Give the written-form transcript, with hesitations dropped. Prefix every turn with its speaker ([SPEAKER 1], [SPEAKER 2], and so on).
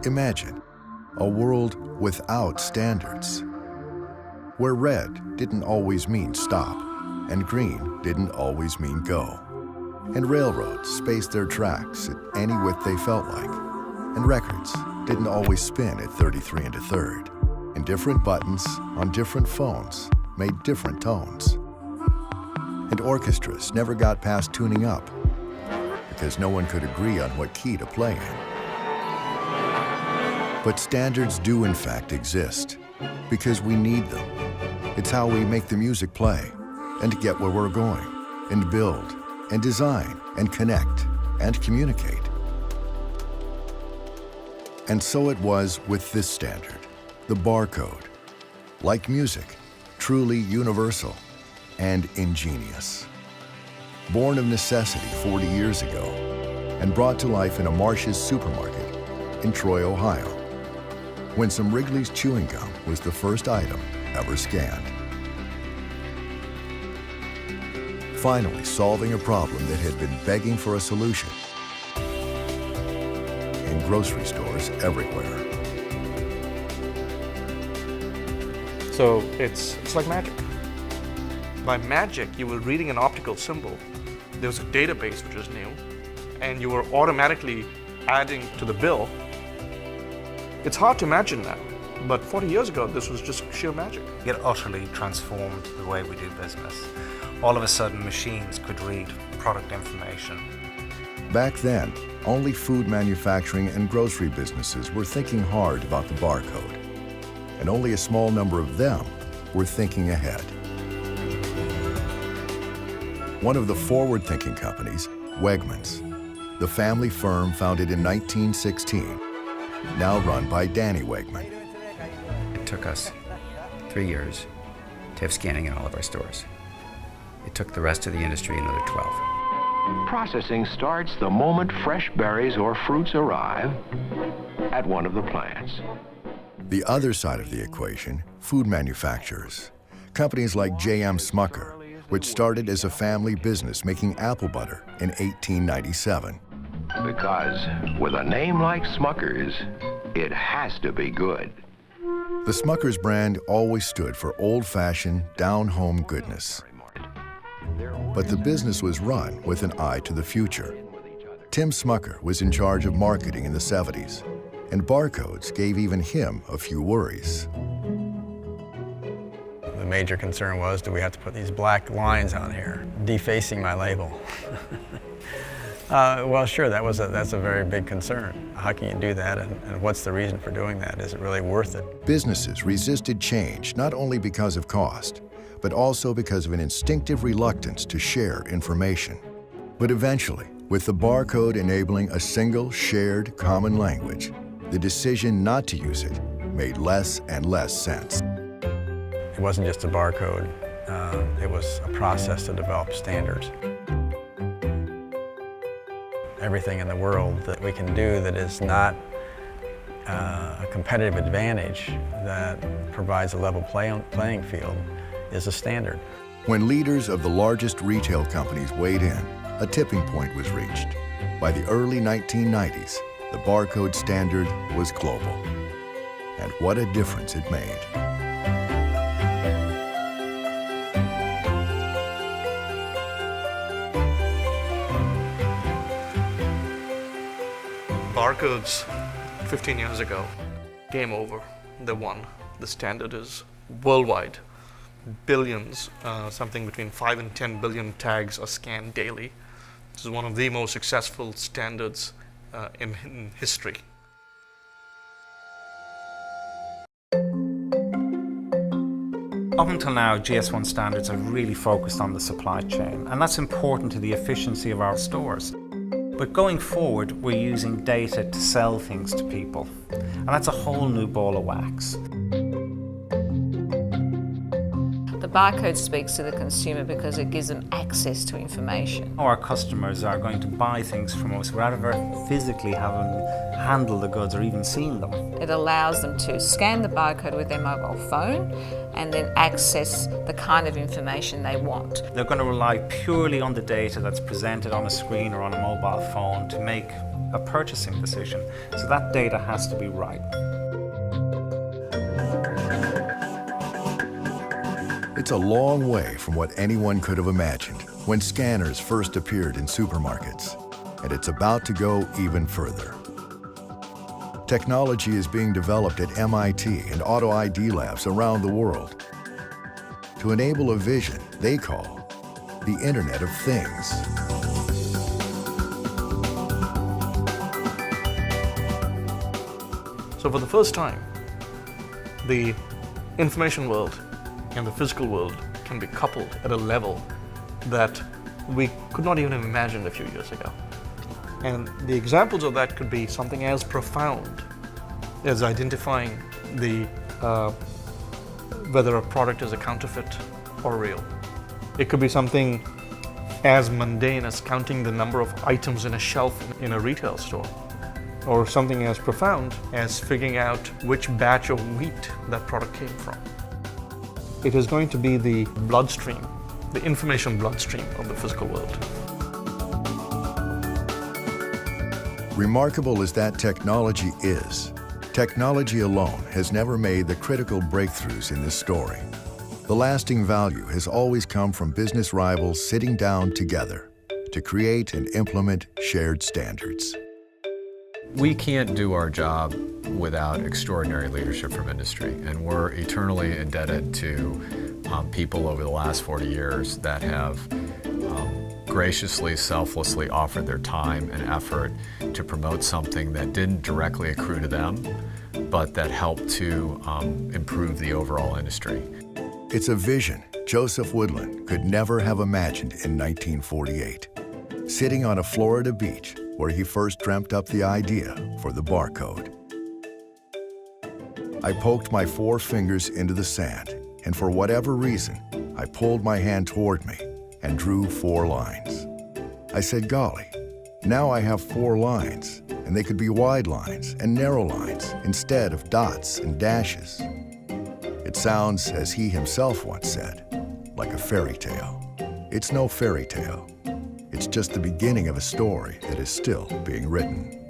[SPEAKER 1] Imagine a world without standards, where red didn't always mean stop, and green didn't always mean go, and railroads spaced their tracks at any width they felt like, and records didn't always spin at 33 1/3, and different buttons on different phones made different tones, and orchestras never got past tuning up because no one could agree on what key to play in. But standards do in fact exist because we need them. It's how we make the music play and get where we're going and build and design and connect and communicate. And so it was with this standard, the barcode. Like music, truly universal and ingenious. Born of necessity 40 years ago and brought to life in a Marsh's supermarket in Troy, Ohio, when some Wrigley's chewing gum was the first item ever scanned. Finally solving a problem that had been begging for a solution in grocery stores everywhere.
[SPEAKER 2] So it's like magic. By magic, you were reading an optical symbol. There was a database which was new, and you were automatically adding to the bill. It's hard to imagine that, but 40 years ago, this was just sheer magic.
[SPEAKER 3] It utterly transformed the way we do business. All of a sudden, machines could read product information.
[SPEAKER 1] Back then, only food manufacturing and grocery businesses were thinking hard about the barcode, and only a small number of them were thinking ahead. One of the forward-thinking companies, Wegmans, the family firm founded in 1916, now run by Danny Wegman.
[SPEAKER 4] It took us 3 years to have scanning in all of our stores. It took the rest of the industry another 12.
[SPEAKER 5] Processing starts the moment fresh berries or fruits arrive at one of the plants.
[SPEAKER 1] The other side of the equation, food manufacturers. Companies like J.M. Smucker, which started as a family business making apple butter in 1897.
[SPEAKER 5] Because with a name like Smucker's, it has to be good.
[SPEAKER 1] The Smucker's brand always stood for old-fashioned, down-home goodness. But the business was run with an eye to the future. Tim Smucker was in charge of marketing in the 70s, and barcodes gave even him a few worries.
[SPEAKER 6] The major concern was, do we have to put these black lines on here, defacing my label? Well, sure, that's a very big concern. How can you do that, and what's the reason for doing that? Is it really worth it?
[SPEAKER 1] Businesses resisted change not only because of cost, but also because of an instinctive reluctance to share information. But eventually, with the barcode enabling a single, shared, common language, the decision not to use it made less and less sense.
[SPEAKER 6] It wasn't just a barcode, it was a process to develop standards. Everything in the world that we can do that is not a competitive advantage that provides a level playing field is a standard.
[SPEAKER 1] When leaders of the largest retail companies weighed in, a tipping point was reached. By the early 1990s, the barcode standard was global. And what a difference it made.
[SPEAKER 2] Barcodes 15 years ago, game over. They won. The standard is worldwide. Billions, something between 5 and 10 billion tags are scanned daily. This is one of the most successful standards in history.
[SPEAKER 3] Up until now, GS1 standards are really focused on the supply chain, and that's important to the efficiency of our stores. But going forward, we're using data to sell things to people, and that's a whole new ball of wax.
[SPEAKER 7] The barcode speaks to the consumer because it gives them access to information.
[SPEAKER 3] Our customers are going to buy things from us without ever physically having handled the goods or even seen them.
[SPEAKER 7] It allows them to scan the barcode with their mobile phone and then access the kind of information they want.
[SPEAKER 3] They're going to rely purely on the data that's presented on a screen or on a mobile phone to make a purchasing decision. So that data has to be right.
[SPEAKER 1] It's a long way from what anyone could have imagined when scanners first appeared in supermarkets, and it's about to go even further. Technology is being developed at MIT and auto ID labs around the world to enable a vision they call the Internet of Things.
[SPEAKER 2] So for the first time, the information world and the physical world can be coupled at a level that we could not even have imagined a few years ago. And the examples of that could be something as profound as identifying whether a product is a counterfeit or real. It could be something as mundane as counting the number of items in a shelf in a retail store, or something as profound as figuring out which batch of wheat that product came from. It is going to be the bloodstream, the information bloodstream of the physical world.
[SPEAKER 1] Remarkable as that technology is, technology alone has never made the critical breakthroughs in this story. The lasting value has always come from business rivals sitting down together to create and implement shared standards.
[SPEAKER 8] We can't do our job without extraordinary leadership from industry, and we're eternally indebted to people over the last 40 years that have graciously, selflessly offered their time and effort to promote something that didn't directly accrue to them, but that helped to improve the overall industry.
[SPEAKER 1] It's a vision Joseph Woodland could never have imagined in 1948, sitting on a Florida beach where he first dreamt up the idea for the barcode. I poked my 4 fingers into the sand, and for whatever reason, I pulled my hand toward me and drew 4 lines. I said, golly, now I have 4 lines, and they could be wide lines and narrow lines instead of dots and dashes. It sounds, as he himself once said, like a fairy tale. It's no fairy tale. It's just the beginning of a story that is still being written.